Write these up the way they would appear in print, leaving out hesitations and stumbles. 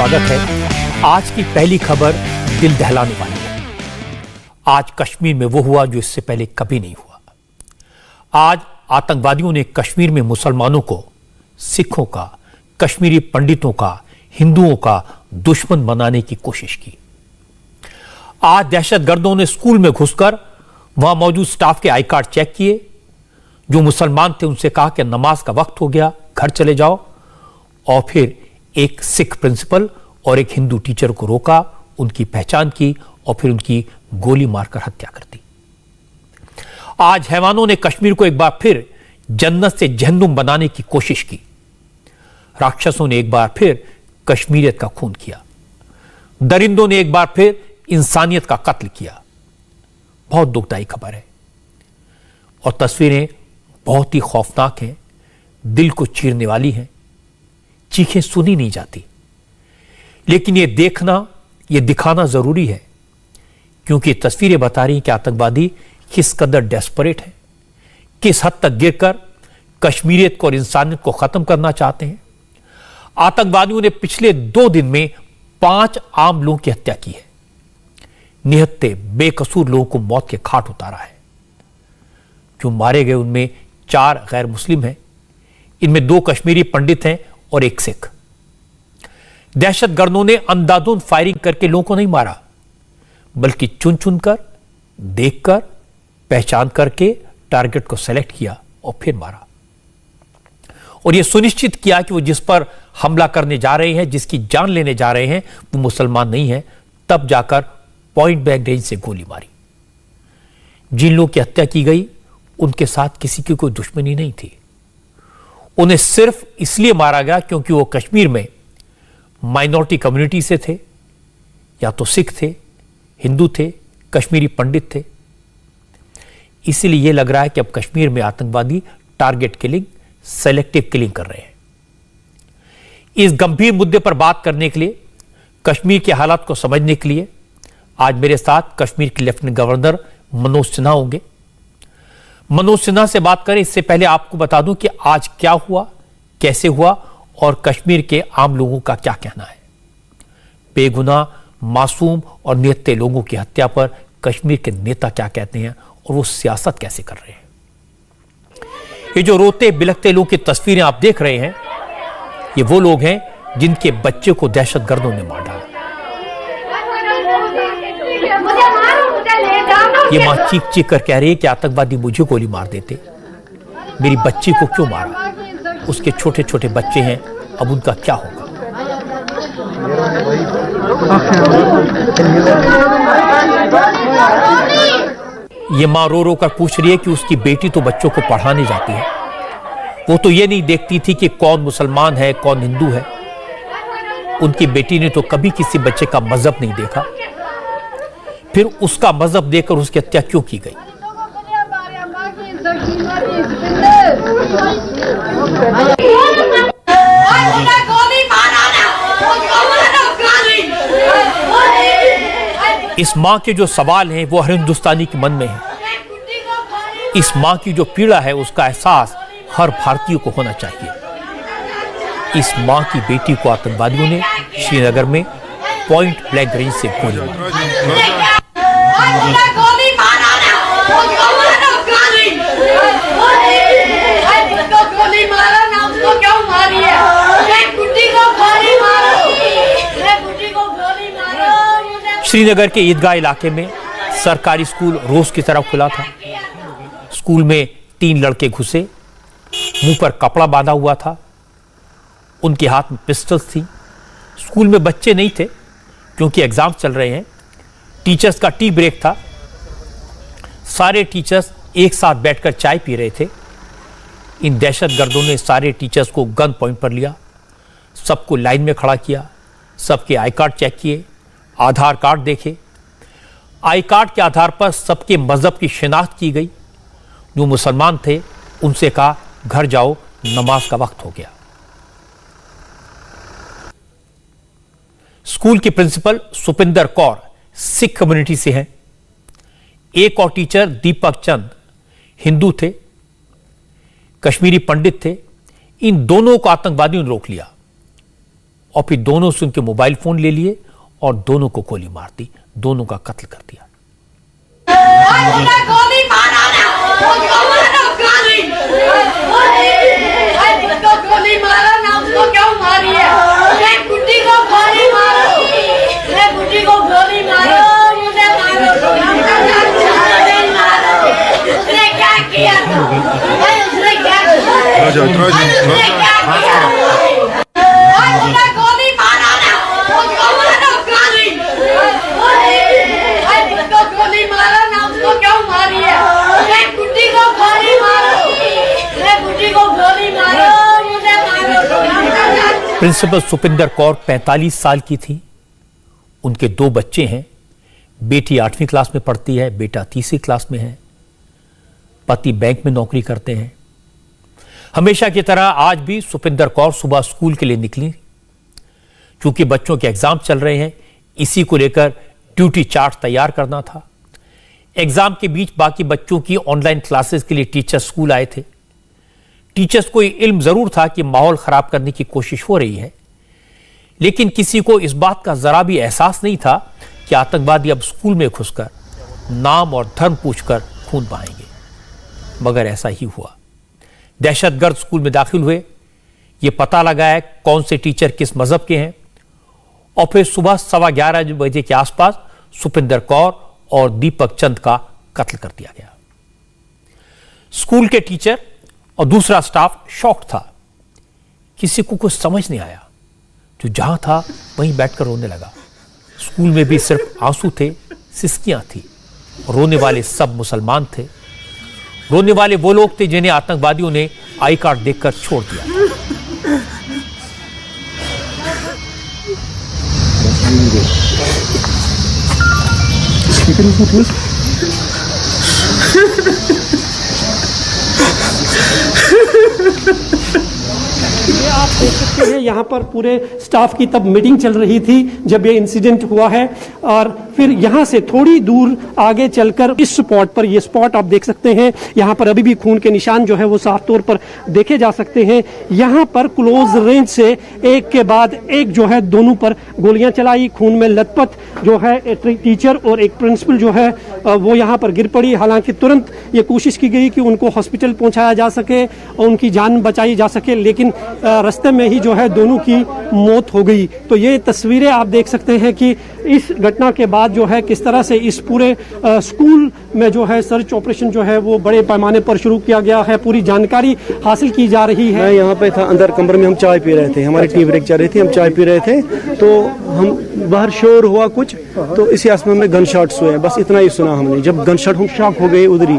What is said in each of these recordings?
स्वागत है। आज की पहली खबर दिल दहलाने वाली है। आज कश्मीर में वो हुआ जो इससे पहले कभी नहीं हुआ। आज आतंकवादियों ने कश्मीर में मुसलमानों को, सिखों का, कश्मीरी पंडितों का, हिंदुओं का दुश्मन बनाने की कोशिश की। आज दहशतगर्दों ने स्कूल में घुसकर वहां मौजूद स्टाफ के आई कार्ड चेक किए। जो मुसलमान थे उनसे कहा कि नमाज का वक्त हो गया, घर चले जाओ। और फिर एक सिख प्रिंसिपल और एक हिंदू टीचर को रोका, उनकी पहचान की और फिर उनकी गोली मारकर हत्या कर दी। आज हैवानों ने कश्मीर को एक बार फिर जन्नत से जहन्नुम बनाने की कोशिश की। राक्षसों ने एक बार फिर कश्मीरियत का खून किया। दरिंदों ने एक बार फिर इंसानियत का कत्ल किया। बहुत दुखदाई खबर है और तस्वीरें बहुत ही खौफनाक हैं, दिल को चीरने वाली हैं। चीखें सुनी नहीं जाती, लेकिन ये देखना, ये दिखाना जरूरी है, क्योंकि तस्वीरें बता रही हैं कि आतंकवादी किस कदर डेस्परेट है, किस हद तक गिरकर कश्मीरियत को और इंसानियत को खत्म करना चाहते हैं। आतंकवादियों ने पिछले 2 दिन में 5 आम लोगों की हत्या की है। निहत्थे बेकसूर लोगों को मौत के घाट उतारा है। जो मारे गए उनमें 4 गैर मुस्लिम हैं। इनमें 2 कश्मीरी पंडित हैं और 1 सिख। दहशतगर्दों ने अंधाधुंध फायरिंग करके लोगों को नहीं मारा, बल्कि चुन चुनकर, देखकर, पहचान करके टारगेट को सेलेक्ट किया और फिर मारा। और यह सुनिश्चित किया कि वो जिस पर हमला करने जा रहे हैं, जिसकी जान लेने जा रहे हैं, वो मुसलमान नहीं है। तब जाकर पॉइंट ब्लैंक रेंज से गोली मारी। जिन लोगों की हत्या की गई उनके साथ किसी की कोई दुश्मनी नहीं थी। उन्हें सिर्फ इसलिए मारा गया क्योंकि वो कश्मीर में माइनॉरिटी कम्युनिटी से थे, या तो सिख थे, हिंदू थे, कश्मीरी पंडित थे। इसीलिए यह लग रहा है कि अब कश्मीर में आतंकवादी टारगेट किलिंग, सेलेक्टिव किलिंग कर रहे हैं। इस गंभीर मुद्दे पर बात करने के लिए, कश्मीर के हालात को समझने के लिए आज मेरे साथ कश्मीर के लेफ्टिनेंट गवर्नर मनोज सिन्हा होंगे। मनोज सिन्हा से बात करें इससे पहले आपको बता दूं कि आज क्या हुआ, कैसे हुआ और कश्मीर के आम लोगों का क्या कहना है। बेगुनाह, मासूम और निहत्थे लोगों की हत्या पर कश्मीर के नेता क्या कहते हैं और वो सियासत कैसे कर रहे हैं। ये जो रोते बिलखते लोगों की तस्वीरें आप देख रहे हैं, ये वो लोग हैं जिनके बच्चे को दहशतगर्दों ने मार डाला। ये मां चीख चीख कर कह रही है कि आतंकवादी मुझे गोली मार देते, मेरी बच्ची को क्यों मारा। उसके छोटे छोटे बच्चे हैं, अब उनका क्या होगा। ये मां रो रो कर पूछ रही है कि उसकी बेटी तो बच्चों को पढ़ाने जाती है। वो तो ये नहीं देखती थी कि कौन मुसलमान है, कौन हिंदू है। उनकी बेटी ने तो कभी किसी बच्चे का मजहब नहीं देखा, फिर उसका मजहब देखकर उसकी हत्या क्यों की गई। इस मां के जो सवाल हैं वो हर हिंदुस्तानी के मन में है। इस मां की जो पीड़ा है उसका एहसास हर भारतीय को होना चाहिए। इस मां की बेटी को आतंकवादियों ने श्रीनगर में पॉइंट ब्लैंक रेंज से गोली मारी। श्रीनगर के ईदगाह इलाके में सरकारी स्कूल रोज की तरह खुला था। स्कूल में 3 लड़के घुसे, मुंह पर कपड़ा बांधा हुआ था, उनके हाथ में पिस्टल्स थी। स्कूल में बच्चे नहीं थे क्योंकि एग्जाम चल रहे हैं। टीचर्स का टी ब्रेक था। सारे टीचर्स एक साथ बैठकर चाय पी रहे थे। इन दहशतगर्दों ने सारे टीचर्स को गन पॉइंट पर लिया, सबको लाइन में खड़ा किया, सबके आई कार्ड चेक किए, आधार कार्ड देखे। आई कार्ड के आधार पर सबके मजहब की शिनाख्त की गई। जो मुसलमान थे उनसे कहा घर जाओ, नमाज का वक्त हो गया। स्कूल की प्रिंसिपल सुपिंदर कौर सिख कम्युनिटी से हैं। एक और टीचर दीपक चंद हिंदू थे, कश्मीरी पंडित थे। इन दोनों को आतंकवादियों ने रोक लिया और फिर दोनों से उनके मोबाइल फोन ले लिए और दोनों को गोली मार दी, दोनों का कत्ल कर दिया। गोली मारा ना, गोली मारा ना, उसको क्यों मारी है? गुड्डी को गोली मारो, गुड्डी को गोली मारो, मुझे मारो, उसने क्या किया? उसने क्या किया? उसने क्या किया? गोली मारा ना, उसको मारो, गोली मारा ना, उसको क्यों मारी है? गुड्डी को गोली मारो, गुड्डी को गोली मारो, मुझे मारो। प्रिंसिपल सुपिंदर कौर 45 साल की थी। उनके 2 बच्चे हैं। बेटी 8वीं क्लास में पढ़ती है, बेटा 3री क्लास में है। पति बैंक में नौकरी करते हैं। हमेशा की तरह आज भी सुपिंदर कौर सुबह स्कूल के लिए निकली। क्योंकि बच्चों के एग्जाम चल रहे हैं, इसी को लेकर ड्यूटी चार्ट तैयार करना था। एग्जाम के बीच बाकी बच्चों की ऑनलाइन क्लासेस के लिए टीचर स्कूल आए थे। टीचर्स को इल्म जरूर था कि माहौल खराब करने की कोशिश हो रही है, लेकिन किसी को इस बात का जरा भी एहसास नहीं था कि आतंकवादी अब स्कूल में घुसकर नाम और धर्म पूछकर खून बहाएंगे। मगर ऐसा ही हुआ। दहशतगर्द स्कूल में दाखिल हुए, ये पता लगाया कौन से टीचर किस मजहब के हैं, और फिर सुबह 11:15 बजे के आसपास सुपिंदर कौर और दीपक चंद का कत्ल कर दिया गया। स्कूल के टीचर और दूसरा स्टाफ शॉक था। किसी को कुछ समझ नहीं आया। जो जहां था वहीं बैठकर रोने लगा। स्कूल में भी सिर्फ आंसू थे, सिसकियां थी। रोने वाले सब मुसलमान थे। रोने वाले वो लोग थे जिन्हें आतंकवादियों ने आई कार्ड देखकर छोड़ दिया था। ये आप देख सकते हैं यहाँ पर पूरे स्टाफ की तब मीटिंग चल रही थी जब ये इंसिडेंट हुआ है। और फिर यहाँ से थोड़ी दूर आगे चलकर इस स्पॉट पर, ये स्पॉट आप देख सकते हैं, यहाँ पर अभी भी खून के निशान जो है वो साफ तौर पर देखे जा सकते हैं। यहाँ पर क्लोज रेंज से एक के बाद एक जो है दोनों पर गोलियां चलाई। खून में लथपथ जो है एक टीचर और एक प्रिंसिपल जो है वो यहाँ पर गिर पड़ी। हालांकि तुरंत ये कोशिश की गई कि उनको हॉस्पिटल पहुँचाया जा सके और उनकी जान बचाई जा सके, लेकिन रास्ते में ही जो है दोनों की मौत हो गई। तो ये तस्वीरें आप देख सकते हैं कि इस घटना के बाद जो है किस तरह से इस पूरे स्कूल में जो है सर्च ऑपरेशन जो है वो बड़े पैमाने पर शुरू किया गया है। पूरी जानकारी हासिल की जा रही है। मैं यहाँ पे था, अंदर कमरे में हम चाय पी रहे थे, हमारी टी ब्रेक चल रही थी, हम चाय पी रहे थे, तो हम बाहर शोर हुआ कुछ, तो इसी आसमान में गन शॉट्स हुए, बस इतना ही सुना हमने। जब गन शॉट हम शॉक हो गए उधर ही,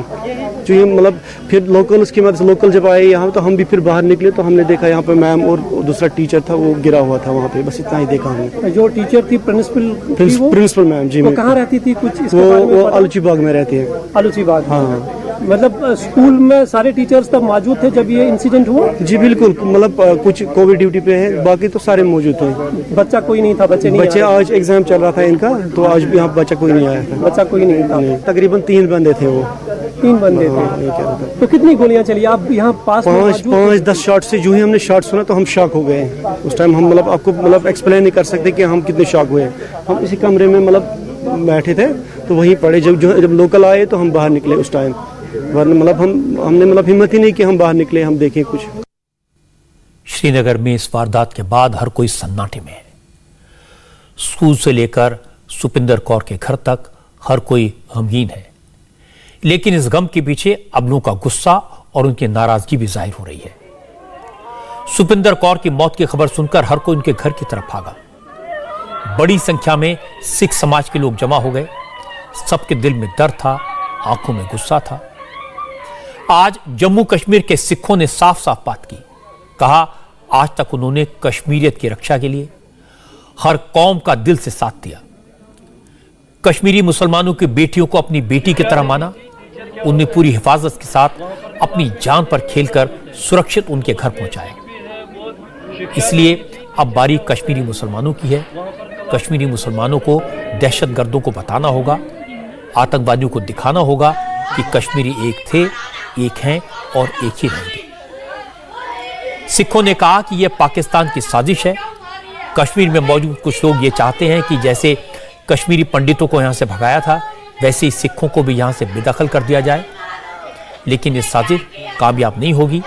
जो ये मतलब फिर लोकल, उसकी मदद से लोकल जब आए यहाँ तो हम भी फिर बाहर निकले तो हमने देखा यहाँ पे मैम और दूसरा टीचर था वो गिरा हुआ था वहाँ पे, बस इतना ही देखा हमने। जो टीचर थी प्रिंसिपल मैम जी, वो कहाँ रहती थी? कुछ वो आलूची बाग में रहती है। आलूची बाग, हाँ। मतलब स्कूल में सारे टीचर्स तब मौजूद थे जब ये इंसिडेंट हुआ? जी बिल्कुल, मतलब कुछ कोविड ड्यूटी पे है, बाकी तो सारे मौजूद थे। बच्चा कोई नहीं था? बच्चे आज एग्जाम चल रहा था इनका, तो आज भी यहाँ बच्चा कोई नहीं आया था। बच्चा कोई नहीं था? तकरीबन 3 बंदे थे वो। 3 बंदे थे। तो कितनी गोलियां चली? आप यहाँ पास 5-10 शॉट से जो ही हमने शॉट सुना तो हम शॉक हो गए उस टाइम। हम मतलब आपको मतलब एक्सप्लेन नहीं कर सकते कि हम कितने शॉक हुए। हम इसी कमरे में मतलब बैठे थे तो वहीं पड़े। जब लोकल आए तो हम बाहर निकले उस टाइम, वरना मतलब हमने मतलब हिम्मत ही नहीं कि हम बाहर निकले, हम देखें कुछ। श्रीनगर में इस वारदात के बाद हर कोई सन्नाटे में है। स्कूल से लेकर सुपिंदर कौर के घर तक हर कोई गमगीन है, लेकिन इस गम के पीछे अबलों का गुस्सा और उनकी नाराजगी भी जाहिर हो रही है। सुपिंदर कौर की मौत की खबर सुनकर हर कोई उनके घर की तरफ भागा। बड़ी संख्या में सिख समाज के लोग जमा हो गए। सबके दिल में दर्द था, आंखों में गुस्सा था। आज जम्मू कश्मीर के सिखों ने साफ साफ बात की। कहा आज तक उन्होंने कश्मीरियत की रक्षा के लिए हर कौम का दिल से साथ दिया। कश्मीरी मुसलमानों की बेटियों को अपनी बेटी की तरह माना। उन्हें पूरी हिफाजत के साथ अपनी जान पर खेलकर सुरक्षित उनके घर पहुंचाया। इसलिए अब बारी कश्मीरी मुसलमानों की है। कश्मीरी मुसलमानों को दहशतगर्दों को बताना होगा, आतंकवादियों को दिखाना होगा कि कश्मीरी एक थे, एक हैं और एक ही रहेंगे। सिखों ने कहा कि यह पाकिस्तान की साजिश है। कश्मीर में मौजूद कुछ लोग ये चाहते हैं कि जैसे कश्मीरी पंडितों को यहाँ से भगाया था, वैसे ही सिखों को भी यहाँ से बेदखल कर दिया जाए। लेकिन ये साजिश कामयाब नहीं होगी।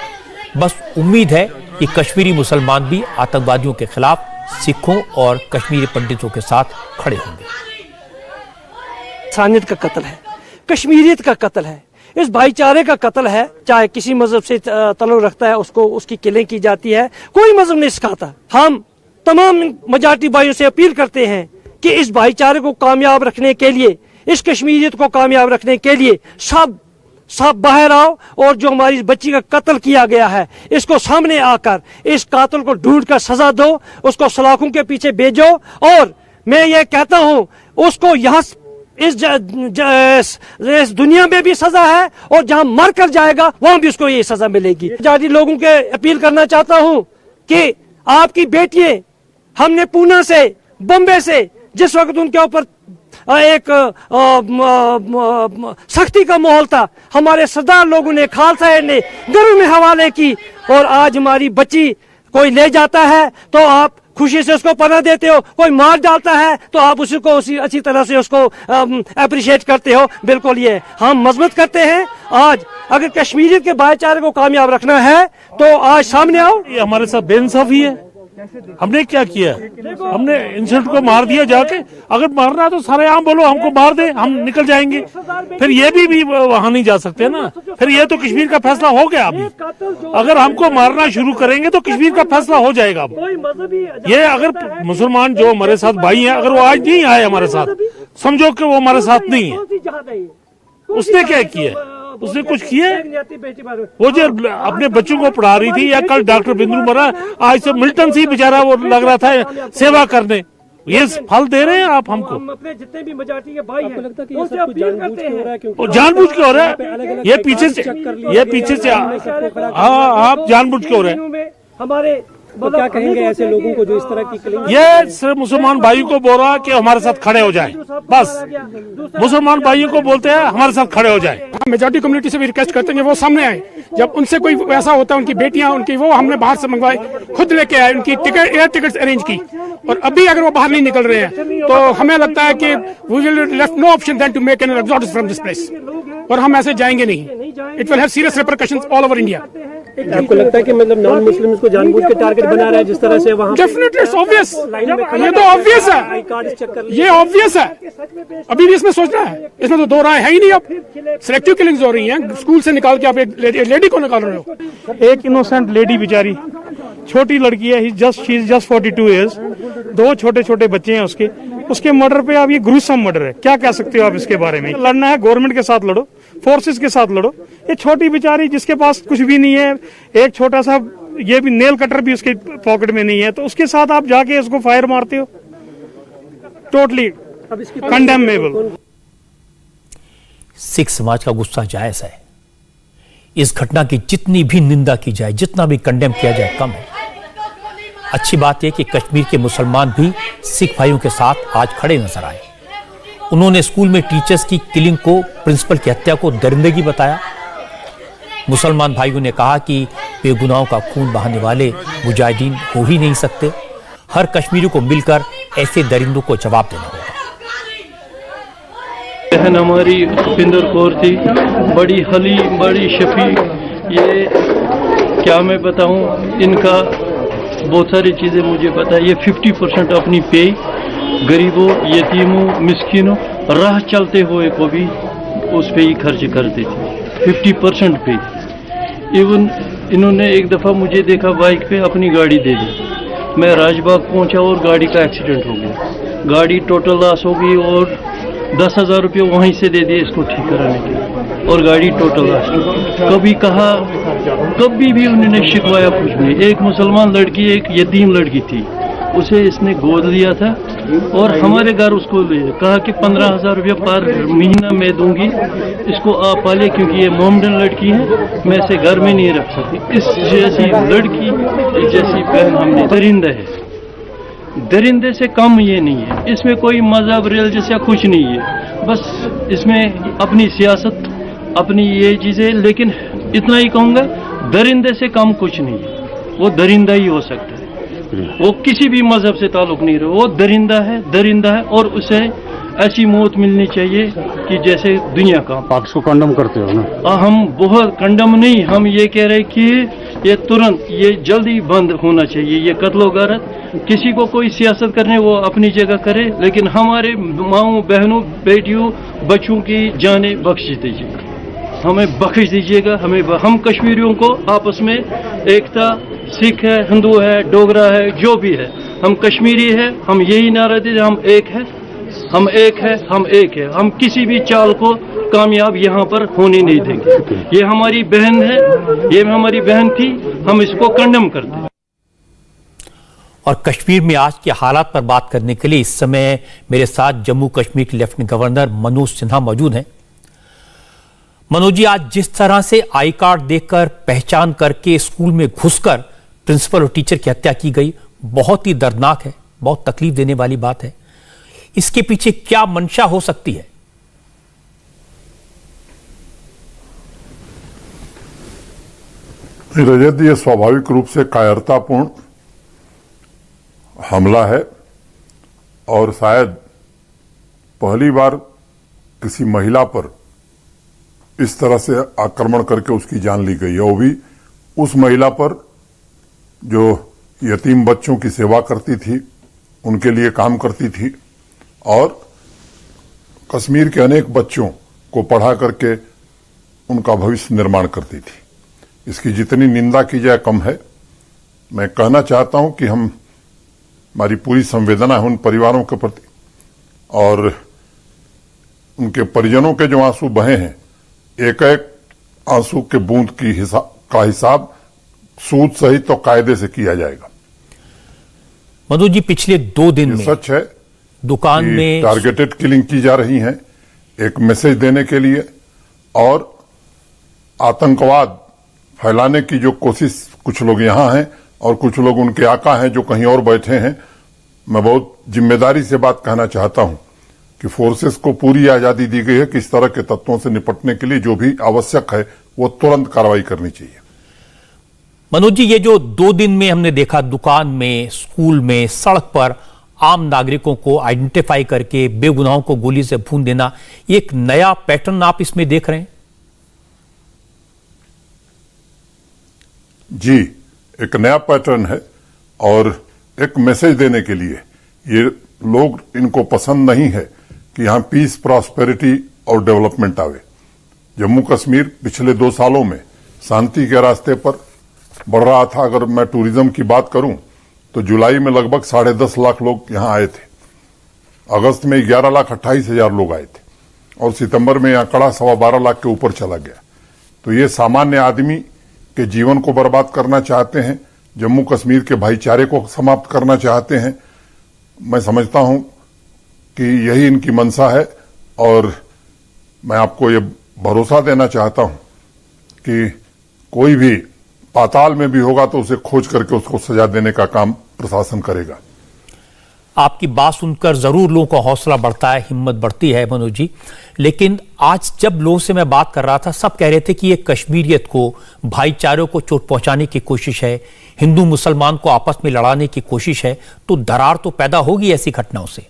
बस उम्मीद है कि कश्मीरी मुसलमान भी आतंकवादियों के खिलाफ सिखों और कश्मीरी पंडितों के साथ खड़े होंगे। इंसानियत का कत्ल है, कश्मीरियत का कत्ल है, इस भाईचारे का कत्ल है। चाहे किसी मजहब से ताल्लुक रखता है उसको उसकी किलिंग की जाती है, कोई मजहब नहीं सिखाता। हम तमाम मजाती भाइयों से अपील करते हैं कि इस भाईचारे को कामयाब रखने के लिए, इस कश्मीरियत को कामयाब रखने के लिए सब बाहर आओ और जो हमारी बच्ची का कत्ल किया गया है इसको सामने आकर इस कातिल को ढूंढ कर सजा दो, उसको सलाखों के पीछे भेजो। और मैं ये कहता हूं उसको यहाँ इस दुनिया में भी सजा है और जहां मर कर जाएगा वहां भी उसको ये सजा मिलेगी। जाती लोगों के अपील करना चाहता हूं कि आपकी बेटियां, हमने पूना से, बम्बे से, जिस वक्त उनके ऊपर एक सख्ती का माहौल था, हमारे सरदार लोगों ने, खालसा ने घरों में हवाले की, और आज हमारी बच्ची कोई ले जाता है तो आप खुशी से उसको पनाह देते हो, कोई मार डालता है तो आप उसको उसी अच्छी तरह से उसको अप्रिशिएट करते हो। बिल्कुल ये हम मजबूत करते हैं। आज अगर कश्मीरियत के भाईचारे को कामयाब रखना है तो आज सामने आओ। ये हमारे साथ बेइंसाफी है। हमने क्या किया? हमने इंसिडेंट को मार दिया जाके। अगर मारना है तो सारे आम बोलो, हमको मार दे, हम निकल जाएंगे। फिर ये भी वहां नहीं जा सकते ना। फिर ये तो कश्मीर का फैसला हो गया। अभी अगर हमको मारना शुरू करेंगे तो कश्मीर का फैसला हो जाएगा। अब ये अगर मुसलमान जो हमारे साथ भाई हैं, अगर वो आज नहीं आए हमारे साथ, समझो कि वो हमारे साथ नहीं है। उसने क्या किया? उसने कुछ किया? वो जो अपने बच्चों को पढ़ा रही थी, या कल डॉक्टर बिंदु मरा, आज से मिल्टन से बेचारा वो लग रहा था सेवा करने। ये फल दे रहे हैं आप हमको। अपने जितने भी मजाटी के भाई हैं उनसे अपील करते हैं। और जानबूझ के हो रहा है ये पीछे से हाँ, आप जानबूझ के हो रहे हैं। हमारे तो क्या कहेंगे ऐसे लोगों को जो इस तरह की किलिंग? ये सिर्फ मुसलमान भाइयों को बोल रहा है कि हमारे साथ खड़े हो जाए। बस मुसलमान भाइयों को बोलते हैं हमारे साथ खड़े हो जाए। मेजॉरिटी कम्युनिटी से भी रिक्वेस्ट करते हैं वो सामने आए। जब उनसे कोई ऐसा होता है, उनकी बेटियां, उनकी वो हमने बाहर से मंगवाए, खुद लेके आए, उनकी टिकट, एयर टिकट्स अरेंज की। और अभी अगर वो बाहर नहीं निकल रहे हैं तो हमें लगता है कि we will left no option then to make an exodus from this place. और हम ऐसे जाएंगे नहीं। It will have serious repercussions all over India. आपको लगता है कि मतलब नॉन मुस्लिम्स को जानबूझ के टारगेट बना रहा है जिस तरह से वहाँ? Definitely it's obvious. ये तो ऑब्वियस है, ये ऑब्वियस है। अभी भी इसमें सोचना है, इसमें तो दो राय है ही नहीं। अब सिलेक्टिव किलिंग्स हो रही हैं, स्कूल से निकाल के आप एक लेडी को निकाल रहे हो। एक इनोसेंट लेडी बेचारी, छोटी लड़की है, शी इज जस्ट 42 ईयर्स। दो छोटे छोटे बच्चे हैं उसके मर्डर पे अब ये ग्रूसम मर्डर है। क्या कह सकते हो आप इसके बारे में? लड़ना है गवर्नमेंट के साथ लड़ो, फोर्सेस के साथ लड़ो। ये छोटी बेचारी जिसके पास कुछ भी नहीं है, एक छोटा सा ये भी नेल कटर भी उसके पॉकेट में नहीं है, तो उसके साथ आप जाके उसको फायर मारते हो। Totally condemnable. सिख समाज का गुस्सा जायज है। इस घटना की जितनी भी निंदा की जाए, जितना भी कंडेम किया जाए, कम है। अच्छी बात यह कि कश्मीर के मुसलमान भी सिख भाइयों के साथ आज खड़े नजर आए। उन्होंने स्कूल में टीचर्स की किलिंग को, प्रिंसिपल की हत्या को दरिंदगी बताया। मुसलमान भाइयों ने कहा कि बेगुनाहों का खून बहाने वाले मुजाहिदीन हो ही नहीं सकते। हर कश्मीरी को मिलकर ऐसे दरिंदों को जवाब देना होगा। बहन हमारी सुपिंदर कौर थी, बड़ी हलीम, बड़ी शफी। ये क्या मैं बताऊं, इनका बहुत सारी चीज़ें मुझे पता है। ये 50% अपनी पे गरीबों, यतीमों, मिस्किनों, राह चलते हुए को भी उस पे ही खर्च करते थे। 50% पे। इवन इन्होंने एक दफ़ा मुझे देखा बाइक पे, अपनी गाड़ी दे दी। मैं राजबाग पहुंचा और गाड़ी का एक्सीडेंट हो गया। गाड़ी टोटल लॉस हो गई और 10,000 रुपये वहीं से दे दिए इसको ठीक कराने के लिए, और गाड़ी टोटल लॉस। कभी कहा, कभी भी उन्होंने शिकवाया कुछ नहीं। एक मुसलमान लड़की, एक यतीम लड़की थी, उसे इसने गोद लिया था और हमारे घर उसको कहा कि 15,000 रुपये पर महीना मैं दूंगी, इसको आप पाले, क्योंकि ये मोमडन लड़की है, मैं इसे घर में नहीं रख सकती। इस जैसी लड़की, जैसी बहन हमने, दरिंदा है। दरिंदे से कम ये नहीं है। इसमें कोई मजहब, रिलीजियस या कुछ नहीं है। बस इसमें अपनी सियासत, अपनी ये चीज़ें। लेकिन इतना ही कहूँगा, दरिंदे से कम कुछ नहीं है। वो दरिंदा ही हो सकता है। वो किसी भी मजहब से ताल्लुक नहीं रहा, वो दरिंदा है और उसे ऐसी मौत मिलनी चाहिए कि जैसे दुनिया का। आप इसको कंडम करते हो ना? हम बहुत कंडम नहीं, हम ये कह रहे कि ये तुरंत, ये जल्दी बंद होना चाहिए। ये कत्लो गारत, किसी को कोई सियासत करने वो अपनी जगह करे, लेकिन हमारे माओं बहनों बेटियों बच्चों की जाने बख्श दीजिए, हमें बख्श दीजिएगा। हम कश्मीरियों को आपस में एकता, सिख है, हिंदू है, डोगरा है, जो भी है, हम कश्मीरी है, हम यही नारा देते, हम एक है, हम एक है, हम एक है। हम किसी भी चाल को कामयाब यहाँ पर होने नहीं देंगे। ये हमारी बहन है, ये हमारी बहन थी, हम इसको कंडम करते हैं। और कश्मीर में आज के हालात पर बात करने के लिए इस समय मेरे साथ जम्मू कश्मीर के लेफ्टिनेंट गवर्नर मनोज सिन्हा मौजूद हैं। मनोज जी, आज जिस तरह से आई कार्ड देखकर पहचान करके स्कूल में घुसकर प्रिंसिपल और टीचर की हत्या की गई, बहुत ही दर्दनाक है, बहुत तकलीफ देने वाली बात है। इसके पीछे क्या मंशा हो सकती है? रजत, ये स्वाभाविक रूप से कायरतापूर्ण हमला है और शायद पहली बार किसी महिला पर इस तरह से आक्रमण करके उसकी जान ली गई है, वो भी उस महिला पर जो यतीम बच्चों की सेवा करती थी, उनके लिए काम करती थी और कश्मीर के अनेक बच्चों को पढ़ा करके उनका भविष्य निर्माण करती थी। इसकी जितनी निंदा की जाए कम है। मैं कहना चाहता हूं कि हमारी पूरी संवेदना है उन परिवारों के प्रति और उनके परिजनों के जो आंसू बहे हैं, एक एक आंसू के बूंद का हिसाब सूद सहित तो कायदे से किया जाएगा। मधु जी, पिछले 2 दिन में सच है दुकान में टारगेटेड किलिंग की जा रही है, एक मैसेज देने के लिए और आतंकवाद फैलाने की जो कोशिश कुछ लोग यहां हैं और कुछ लोग उनके आका हैं जो कहीं और बैठे हैं। मैं बहुत जिम्मेदारी से बात कहना चाहता हूं कि फोर्सेस को पूरी आजादी दी गई है कि इस तरह के तत्वों से निपटने के लिए जो भी आवश्यक है वो तुरंत कार्रवाई करनी चाहिए। मनोज जी, ये जो 2 दिन में हमने देखा दुकान में, स्कूल में, सड़क पर आम नागरिकों को आइडेंटिफाई करके बेगुनाहों को गोली से भून देना, ये एक नया पैटर्न आप इसमें देख रहे हैं? जी, एक नया पैटर्न है और एक मैसेज देने के लिए। ये लोग, इनको पसंद नहीं है कि यहां पीस, प्रॉस्पेरिटी और डेवलपमेंट आवे। जम्मू कश्मीर पिछले 2 सालों में शांति के रास्ते पर बढ़ रहा था। अगर मैं टूरिज्म की बात करूं तो जुलाई में लगभग 10.5 लाख लोग यहां आए थे, अगस्त में 11,28,000 लोग आए थे और सितंबर में आंकड़ा 12.25 लाख के ऊपर चला गया। तो ये सामान्य आदमी के जीवन को बर्बाद करना चाहते हैं, जम्मू कश्मीर के भाईचारे को समाप्त करना चाहते हैं। मैं समझता हूं कि यही इनकी मंशा है और मैं आपको ये भरोसा देना चाहता हूं कि कोई भी पाताल में भी होगा तो उसे खोज करके उसको सजा देने का काम प्रशासन करेगा। आपकी बात सुनकर जरूर लोगों का हौसला बढ़ता है, हिम्मत बढ़ती है मनोज जी। लेकिन आज जब लोगों से मैं बात कर रहा था, सब कह रहे थे कि ये कश्मीरियत को, भाईचारे को चोट पहुंचाने की कोशिश है, हिंदू मुसलमान को आपस में लड़ाने की कोशिश है। तो दरार तो पैदा होगी ऐसी घटनाओं से।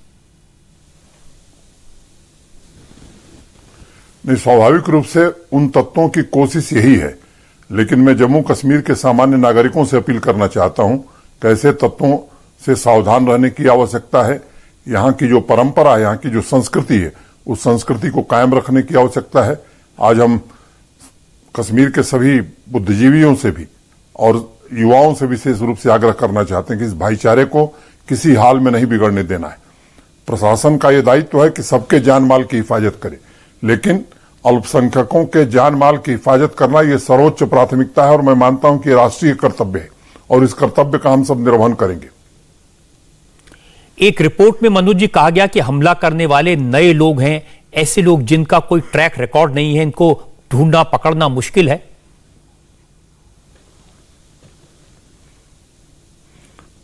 नहीं, स्वाभाविक रूप से उन तत्वों की कोशिश यही है, लेकिन मैं जम्मू कश्मीर के सामान्य नागरिकों से अपील करना चाहता हूं कि ऐसे तत्वों से सावधान रहने की आवश्यकता है। यहाँ की जो परंपरा है, यहाँ की जो संस्कृति है, उस संस्कृति को कायम रखने की आवश्यकता है। आज हम कश्मीर के सभी बुद्धिजीवियों से भी और युवाओं से विशेष रूप से आग्रह करना चाहते हैं कि इस भाईचारे को किसी हाल में नहीं बिगड़ने देना है। प्रशासन का यह दायित्व है कि सबके जान माल की हिफाजत करे, लेकिन अल्पसंख्यकों के जान माल की हिफाजत करना यह सर्वोच्च प्राथमिकता है और मैं मानता हूं कि राष्ट्रीय कर्तव्य है और इस कर्तव्य का हम सब निर्वहन करेंगे। एक रिपोर्ट में मनोज जी कहा गया कि हमला करने वाले नए लोग हैं, ऐसे लोग जिनका कोई ट्रैक रिकॉर्ड नहीं है, इनको ढूंढना पकड़ना मुश्किल है।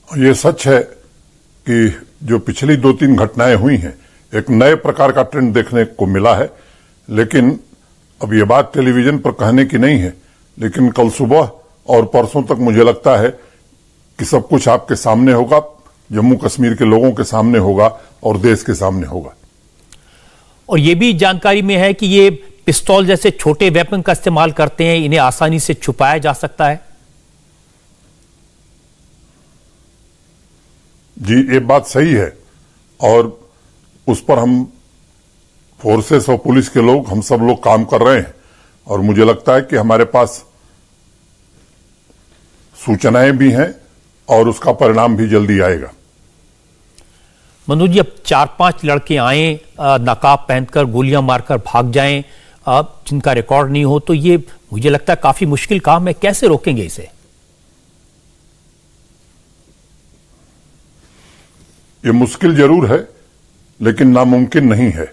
ये सच है कि जो पिछली 2-3 घटनाएं हुई हैं, एक नए प्रकार का ट्रेंड देखने को मिला है। लेकिन अब ये बात टेलीविजन पर कहने की नहीं है, लेकिन कल सुबह और परसों तक मुझे लगता है कि सब कुछ आपके सामने होगा, जम्मू कश्मीर के लोगों के सामने होगा और देश के सामने होगा। और ये भी जानकारी में है कि ये पिस्तौल जैसे छोटे वेपन का इस्तेमाल करते हैं, इन्हें आसानी से छुपाया जा सकता है। जी, ये बात सही है और उस पर हम फोर्सेस और पुलिस के लोग, हम सब लोग काम कर रहे हैं और मुझे लगता है कि हमारे पास सूचनाएं भी हैं और उसका परिणाम भी जल्दी आएगा। मनोज जी, अब 4-5 लड़के आए, नकाब पहनकर गोलियां मारकर भाग जाएं, जिनका रिकॉर्ड नहीं हो, तो ये मुझे लगता है काफी मुश्किल काम है। कैसे रोकेंगे इसे? ये मुश्किल जरूर है लेकिन नामुमकिन नहीं है।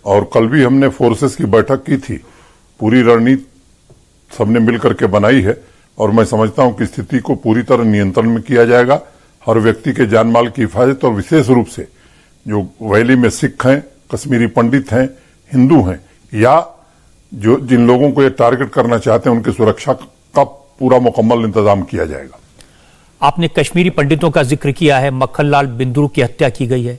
और कल भी हमने फोर्सेस की बैठक की थी, पूरी रणनीति सबने मिलकर के बनाई है और मैं समझता हूं कि स्थिति को पूरी तरह नियंत्रण में किया जाएगा। हर व्यक्ति के जान माल की हिफाजत और विशेष रूप से जो वैली में सिख हैं, कश्मीरी पंडित हैं, हिंदू हैं या जो जिन लोगों को ये टारगेट करना चाहते हैं, उनकी सुरक्षा का पूरा मुकम्मल इंतजाम किया जाएगा। आपने कश्मीरी पंडितों का जिक्र किया है। मक्खनलाल बिंद्रू की हत्या की गई है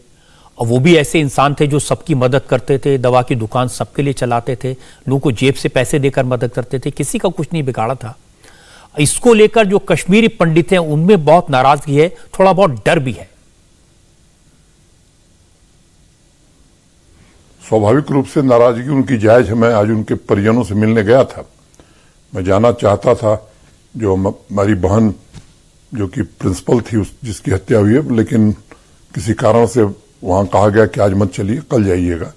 और वो भी ऐसे इंसान थे जो सबकी मदद करते थे, दवा की दुकान सबके लिए चलाते थे, लोगों को जेब से पैसे देकर मदद करते थे, किसी का कुछ नहीं बिगाड़ा था। इसको लेकर जो कश्मीरी पंडित हैं उनमें बहुत नाराजगी है, थोड़ा बहुत डर भी है। स्वाभाविक रूप से नाराजगी उनकी जायज है। मैं आज उनके परिजनों से मिलने गया था। मैं जाना चाहता था, जो हमारी बहन जो कि प्रिंसिपल थी जिसकी हत्या हुई है, लेकिन किसी कारण से वहां कहा गया कि आज मत चलिए, कल जाइएगा।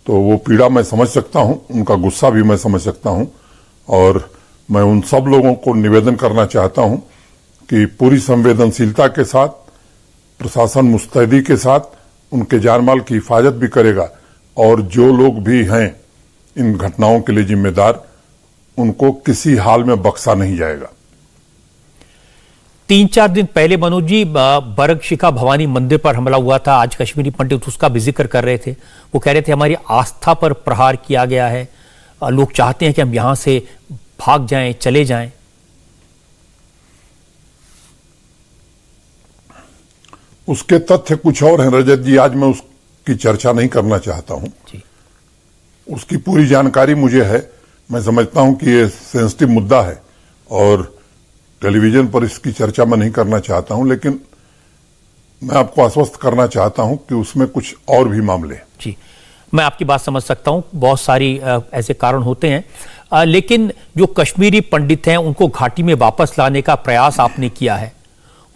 तो वो पीड़ा मैं समझ सकता हूं, उनका गुस्सा भी मैं समझ सकता हूं और मैं उन सब लोगों को निवेदन करना चाहता हूं कि पूरी संवेदनशीलता के साथ, प्रशासन मुस्तैदी के साथ उनके जान माल की हिफाजत भी करेगा और जो लोग भी हैं इन घटनाओं के लिए जिम्मेदार, उनको किसी हाल में बख्शा नहीं जाएगा। 3-4 दिन पहले मनोज जी बरग शिखा भवानी मंदिर पर हमला हुआ था। आज कश्मीरी पंडित उसका भी जिक्र कर रहे थे। वो कह रहे थे हमारी आस्था पर प्रहार किया गया है, लोग चाहते हैं कि हम यहां से भाग जाएं, चले जाएं। उसके तथ्य कुछ और हैं रजत जी, आज मैं उसकी चर्चा नहीं करना चाहता हूं। उसकी पूरी जानकारी मुझे है। मैं समझता हूं कि ये सेंसिटिव मुद्दा है और टेलीविजन पर इसकी चर्चा मैं नहीं करना चाहता हूं, लेकिन मैं आपको आश्वस्त करना चाहता हूं कि उसमें कुछ और भी मामले हैं। जी, मैं आपकी बात समझ सकता हूं, बहुत सारी ऐसे कारण होते हैं, लेकिन जो कश्मीरी पंडित हैं उनको घाटी में वापस लाने का प्रयास आपने किया है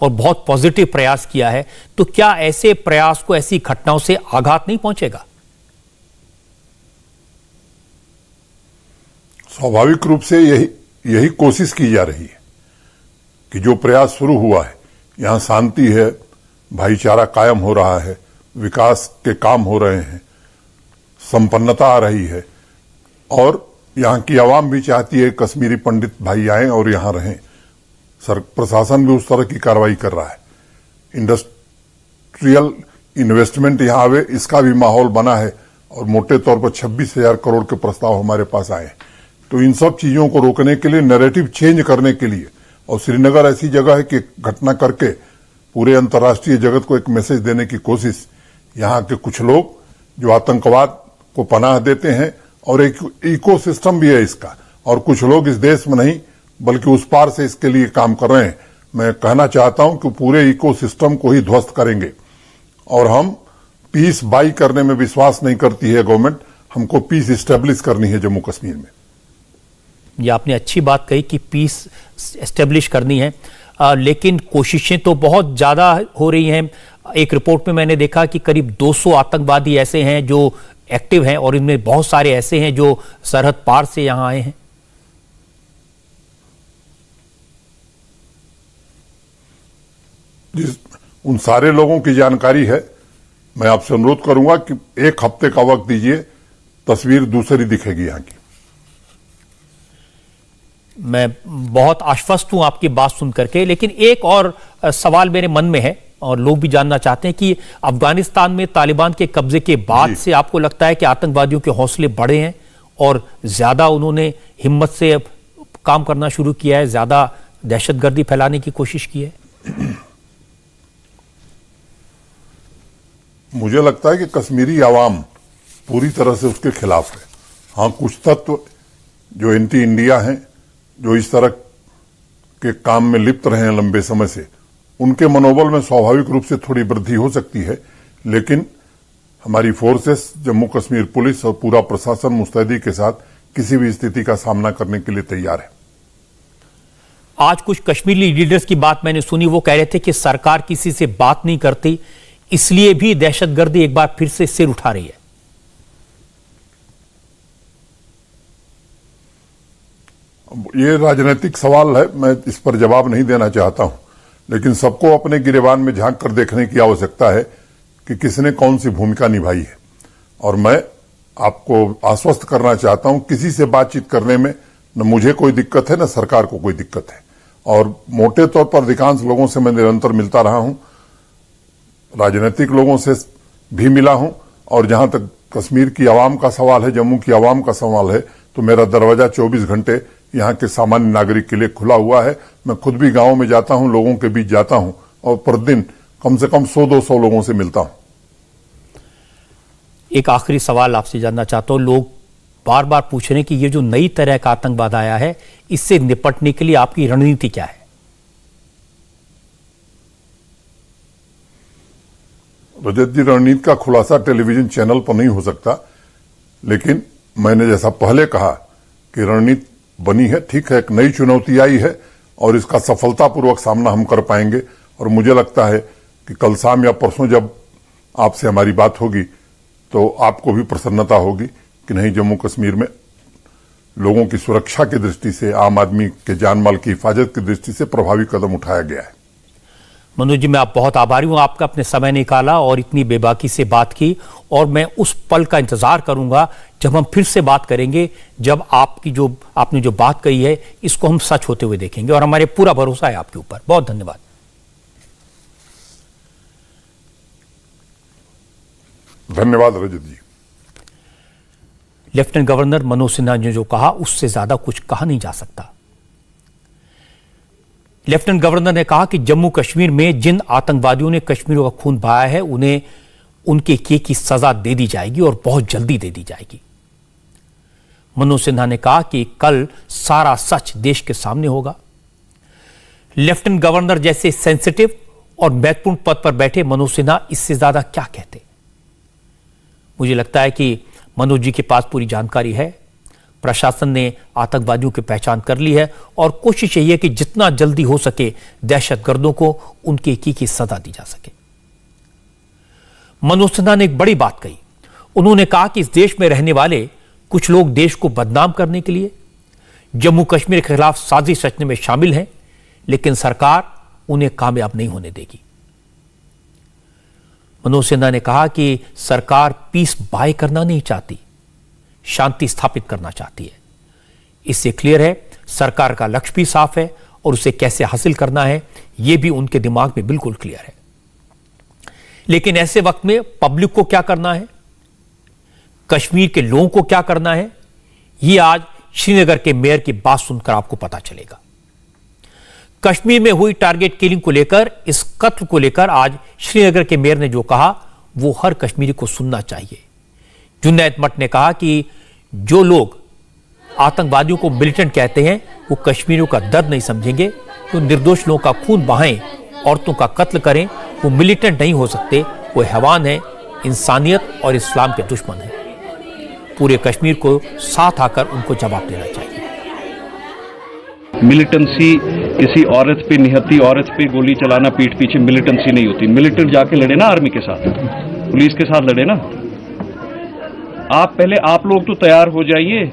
और बहुत पॉजिटिव प्रयास किया है, तो क्या ऐसे प्रयास को, ऐसी घटनाओं से आघात नहीं पहुंचेगा? स्वाभाविक रूप से यही कोशिश की जा रही है कि जो प्रयास शुरू हुआ है, यहां शांति है, भाईचारा कायम हो रहा है, विकास के काम हो रहे हैं, संपन्नता आ रही है और यहां की आवाम भी चाहती है कश्मीरी पंडित भाई आए और यहां रहें। प्रशासन भी उस तरह की कार्रवाई कर रहा है। इंडस्ट्रियल इन्वेस्टमेंट यहां आवे, इसका भी माहौल बना है और मोटे तौर पर 26,000 करोड़ के प्रस्ताव हमारे पास आए हैं। तो इन सब चीजों को रोकने के लिए, नैरेटिव चेंज करने के लिए, और श्रीनगर ऐसी जगह है कि घटना करके पूरे अंतर्राष्ट्रीय जगत को एक मैसेज देने की कोशिश यहां के कुछ लोग जो आतंकवाद को पनाह देते हैं, और एक इकोसिस्टम भी है इसका, और कुछ लोग इस देश में नहीं बल्कि उस पार से इसके लिए काम कर रहे हैं। मैं कहना चाहता हूं कि पूरे इकोसिस्टम को ही ध्वस्त करेंगे और हम पीस बाई करने में विश्वास नहीं करती है गवर्नमेंट। हमको पीस इस्टेब्लिश करनी है जम्मू कश्मीर में। ये आपने अच्छी बात कही कि पीस एस्टेब्लिश करनी है, लेकिन कोशिशें तो बहुत ज्यादा हो रही हैं। एक रिपोर्ट में मैंने देखा कि करीब 200 आतंकवादी ऐसे हैं जो एक्टिव हैं और इनमें बहुत सारे ऐसे हैं जो सरहद पार से यहां आए हैं। उन सारे लोगों की जानकारी है। मैं आपसे अनुरोध करूंगा कि एक हफ्ते का वक्त दीजिए, तस्वीर दूसरी दिखेगी यहां की। मैं बहुत आश्वस्त हूं आपकी बात सुनकर के, लेकिन एक और सवाल मेरे मन में है और लोग भी जानना चाहते हैं कि अफगानिस्तान में तालिबान के कब्जे के बाद से आपको लगता है कि आतंकवादियों के हौसले बढ़े हैं और ज्यादा उन्होंने हिम्मत से काम करना शुरू किया है, ज्यादा दहशतगर्दी फैलाने की कोशिश की है? मुझे लगता है कि कश्मीरी आवाम पूरी तरह से उसके खिलाफ है। हाँ, कुछ तत्व जो एंटी इंडिया हैं, जो इस तरह के काम में लिप्त रहे हैं लंबे समय से, उनके मनोबल में स्वाभाविक रूप से थोड़ी वृद्धि हो सकती है, लेकिन हमारी फोर्सेस, जम्मू कश्मीर पुलिस और पूरा प्रशासन मुस्तैदी के साथ किसी भी स्थिति का सामना करने के लिए तैयार है। आज कुछ कश्मीरी लीडर्स की बात मैंने सुनी, वो कह रहे थे कि सरकार किसी से बात नहीं करती, इसलिए भी दहशतगर्दी एक बार फिर से सिर उठा रही है। ये राजनीतिक सवाल है, मैं इस पर जवाब नहीं देना चाहता हूं, लेकिन सबको अपने गिरेबान में झांक कर देखने की आवश्यकता है कि किसने कौन सी भूमिका निभाई है। और मैं आपको आश्वस्त करना चाहता हूं, किसी से बातचीत करने में न मुझे कोई दिक्कत है, न सरकार को कोई दिक्कत है। और मोटे तौर पर अधिकांश लोगों से मैं निरंतर मिलता रहा हूं, राजनीतिक लोगों से भी मिला हूं, और जहां तक कश्मीर की आवाम का सवाल है, जम्मू की आवाम का सवाल है, तो मेरा दरवाजा 24 घंटे यहां के सामान्य नागरिक के लिए खुला हुआ है। मैं खुद भी गांव में जाता हूं, लोगों के बीच जाता हूं, और प्रतिदिन कम से कम 100-200 लोगों से मिलता हूं। एक आखिरी सवाल आपसे जानना चाहता हूं, लोग बार बार पूछ रहे हैं कि ये जो नई तरह का आतंकवाद आया है, इससे निपटने के लिए आपकी रणनीति क्या है? रजत जी, रणनीति का खुलासा टेलीविजन चैनल पर नहीं हो सकता, लेकिन मैंने जैसा पहले कहा कि रणनीति बनी है, ठीक है, एक नई चुनौती आई है और इसका सफलतापूर्वक सामना हम कर पाएंगे। और मुझे लगता है कि कल शाम या परसों जब आपसे हमारी बात होगी तो आपको भी प्रसन्नता होगी कि नहीं, जम्मू कश्मीर में लोगों की सुरक्षा की दृष्टि से, आम आदमी के जान माल की हिफाजत की दृष्टि से प्रभावी कदम उठाया गया है। मनोज जी, मैं आप बहुत आभारी हूं, आपका अपने समय निकाला और इतनी बेबाकी से बात की, और मैं उस पल का इंतजार करूंगा जब हम फिर से बात करेंगे, जब आपने जो बात कही है इसको हम सच होते हुए देखेंगे, और हमारे पूरा भरोसा है आपके ऊपर। बहुत धन्यवाद। धन्यवाद रजत जी। लेफ्टिनेंट गवर्नर मनोज सिन्हा ने जो कहा, उससे ज्यादा कुछ कहा नहीं जा सकता। लेफ्टिनेंट गवर्नर ने कहा कि जम्मू कश्मीर में जिन आतंकवादियों ने कश्मीरियों का खून बहाया है, उन्हें उनके किए की सजा दे दी जाएगी और बहुत जल्दी दे दी जाएगी। मनोज सिन्हा ने कहा कि कल सारा सच देश के सामने होगा। लेफ्टिनेंट गवर्नर जैसे सेंसिटिव और महत्वपूर्ण पद पर बैठे मनोज सिन्हा इससे ज्यादा क्या कहते? मुझे लगता है कि मनोज जी के पास पूरी जानकारी है। प्रशासन ने आतंकवादियों की पहचान कर ली है और कोशिश यही है कि जितना जल्दी हो सके दहशतगर्दों को उनके की सजा दी जा सके। मनोज सिन्हा ने एक बड़ी बात कही। उन्होंने कहा कि इस देश में रहने वाले कुछ लोग देश को बदनाम करने के लिए जम्मू कश्मीर के खिलाफ साजिश रचने में शामिल हैं, लेकिन सरकार उन्हें कामयाब नहीं होने देगी। मनोज सिन्हा ने कहा कि सरकार पीस बाय करना नहीं चाहती, शांति स्थापित करना चाहती है। इससे क्लियर है, सरकार का लक्ष्य भी साफ है और उसे कैसे हासिल करना है यह भी उनके दिमाग में बिल्कुल क्लियर है। लेकिन ऐसे वक्त में पब्लिक को क्या करना है, कश्मीर के लोगों को क्या करना है, यह आज श्रीनगर के मेयर की बात सुनकर आपको पता चलेगा। कश्मीर में हुई टारगेट किलिंग को लेकर, इस कत्ल को लेकर आज श्रीनगर के मेयर ने जो कहा वो हर कश्मीरी को सुनना चाहिए। जुनैद मट ने कहा कि जो लोग आतंकवादियों को मिलिटेंट कहते हैं वो कश्मीरियों का दर्द नहीं समझेंगे, तो निर्दोष लोगों का खून बहाएं, औरतों का कत्ल करें, वो मिलिटेंट नहीं हो सकते, वो हैवान है, इंसानियत और इस्लाम के दुश्मन है। पूरे कश्मीर को साथ आकर उनको जवाब देना चाहिए। मिलिटेंसी किसी औरत पे, निहत्ती औरत पे गोली चलाना पीठ पीछे मिलिटेंसी नहीं होती। मिलिटेंट जाके लड़े ना आर्मी के साथ, पुलिस के साथ लड़े ना। आप लोग तो तैयार हो जाइए,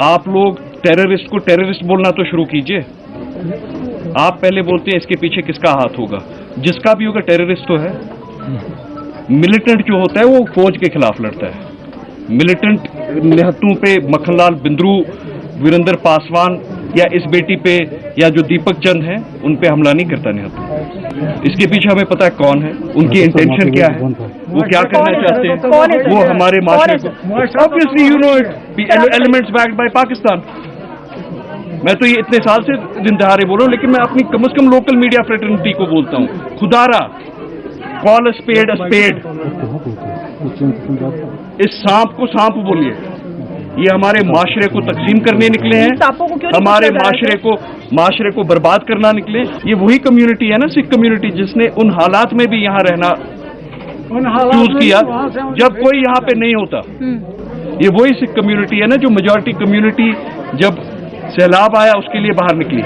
आप लोग टेररिस्ट को टेररिस्ट बोलना तो शुरू कीजिए। आप पहले बोलते हैं इसके पीछे किसका हाथ होगा, जिसका भी होगा टेररिस्ट तो है। मिलिटेंट जो होता है वो फौज के खिलाफ लड़ता है। मिलिटेंट निहत्तों पे मक्खनलाल बिंद्रू, वीरेंद्र पासवान या इस बेटी पे या जो दीपक चंद हैं उन पे हमला नहीं करता निहत्तों। इसके पीछे हमें पता है कौन है, उनकी इंटेंशन क्या है, वो क्या करना चाहते हैं। वो हमारे माशरे को, obviously you know it, elements backed by Pakistan, मैं तो ये इतने साल से दिन दहाड़े बोल रहा हूँ, लेकिन मैं अपनी कम से कम लोकल मीडिया फ्रेटर्निटी को बोलता हूँ, खुदारा call a spade a spade. इस सांप को सांप बोलिए। ये हमारे माशरे को तकसीम करने निकले हैं, हमारे माशरे को बर्बाद करना निकले। ये वही कम्युनिटी है ना, सिख कम्युनिटी, जिसने उन हालात में भी यहाँ रहना चूज किया जब कोई यहाँ पे नहीं होता। ये वही सिख कम्युनिटी है ना जो मेजॉरिटी कम्युनिटी जब सैलाब आया उसके लिए बाहर निकली।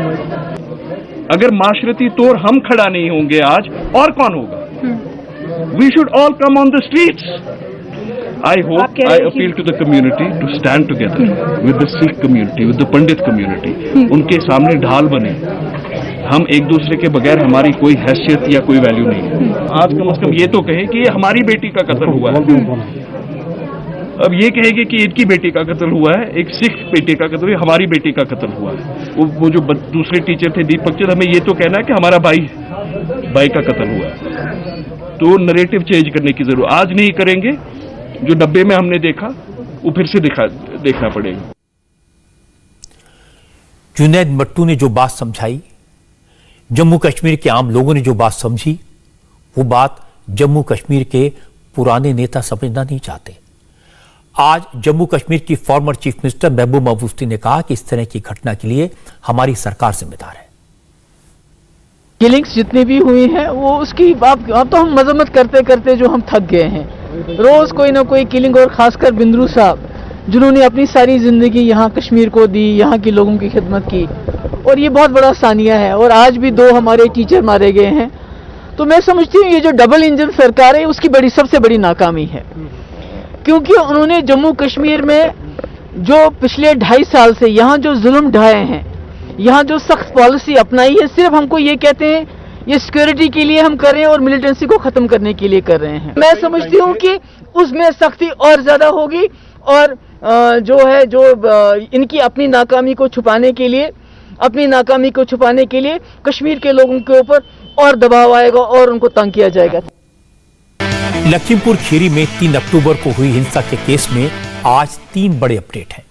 अगर माशरती तौर हम खड़ा नहीं होंगे आज, और कौन होगा? We should all come on the streets. I hope, I appeal to the community to stand together with the Sikh community, with the Pandit community. उनके सामने ढाल बने। हम एक दूसरे के बगैर हमारी कोई हैसियत या कोई वैल्यू नहीं है। आज कम से कम ये तो कहे कि ये हमारी बेटी का कत्ल हुआ है। अब ये कहेंगे कि इनकी बेटी का कत्ल हुआ है, एक सिख बेटी का कत्ल, हमारी बेटी का कत्ल हुआ है। वो जो दूसरे टीचर थे दीपक चंद, हमें ये तो कहना है कि हमारा भाई का कत्ल हुआ है। तो नरेटिव चेंज करने की जरूरत, आज नहीं करेंगे जो डब्बे में हमने देखा वो फिर से देखना पड़ेगा। जुनैद मट्टू ने जो बात समझाई, जम्मू कश्मीर के आम लोगों ने जो बात समझी, वो बात जम्मू कश्मीर के पुराने नेता समझना नहीं चाहते। आज जम्मू कश्मीर की former chief minister Mehbooba Mufti ने कहा कि इस तरह की घटना के लिए हमारी सरकार जिम्मेदार है। किलिंग्स जितनी भी हुई हैं वो उसकी अब तो हम मजम्मत करते करते जो हम थक गए हैं। रोज कोई ना कोई किलिंग, और खासकर बिंद्रू साहब जिन्होंने अपनी सारी जिंदगी यहाँ कश्मीर को दी, यहाँ के लोगों की खिदमत की, और ये बहुत बड़ा सानिया है। और आज भी 2 हमारे टीचर मारे गए हैं। तो मैं समझती हूँ ये जो डबल इंजन सरकार है उसकी सबसे बड़ी नाकामी है, क्योंकि उन्होंने जम्मू कश्मीर में जो पिछले 2.5 साल से यहाँ जो जुल्म ढाए हैं, यहाँ जो सख्त पॉलिसी अपनाई है, सिर्फ हमको ये कहते हैं ये सिक्योरिटी के लिए हम कर रहे हैं और मिलिटेंसी को खत्म करने के लिए कर रहे हैं। मैं समझती हूँ कि उसमें सख्ती और ज्यादा होगी, और इनकी अपनी नाकामी को छुपाने के लिए कश्मीर के लोगों के ऊपर और दबाव आएगा और उनको तंग किया जाएगा। लखीमपुर खीरी में 3 अक्टूबर को हुई हिंसा के केस में आज 3 बड़े अपडेट हैं।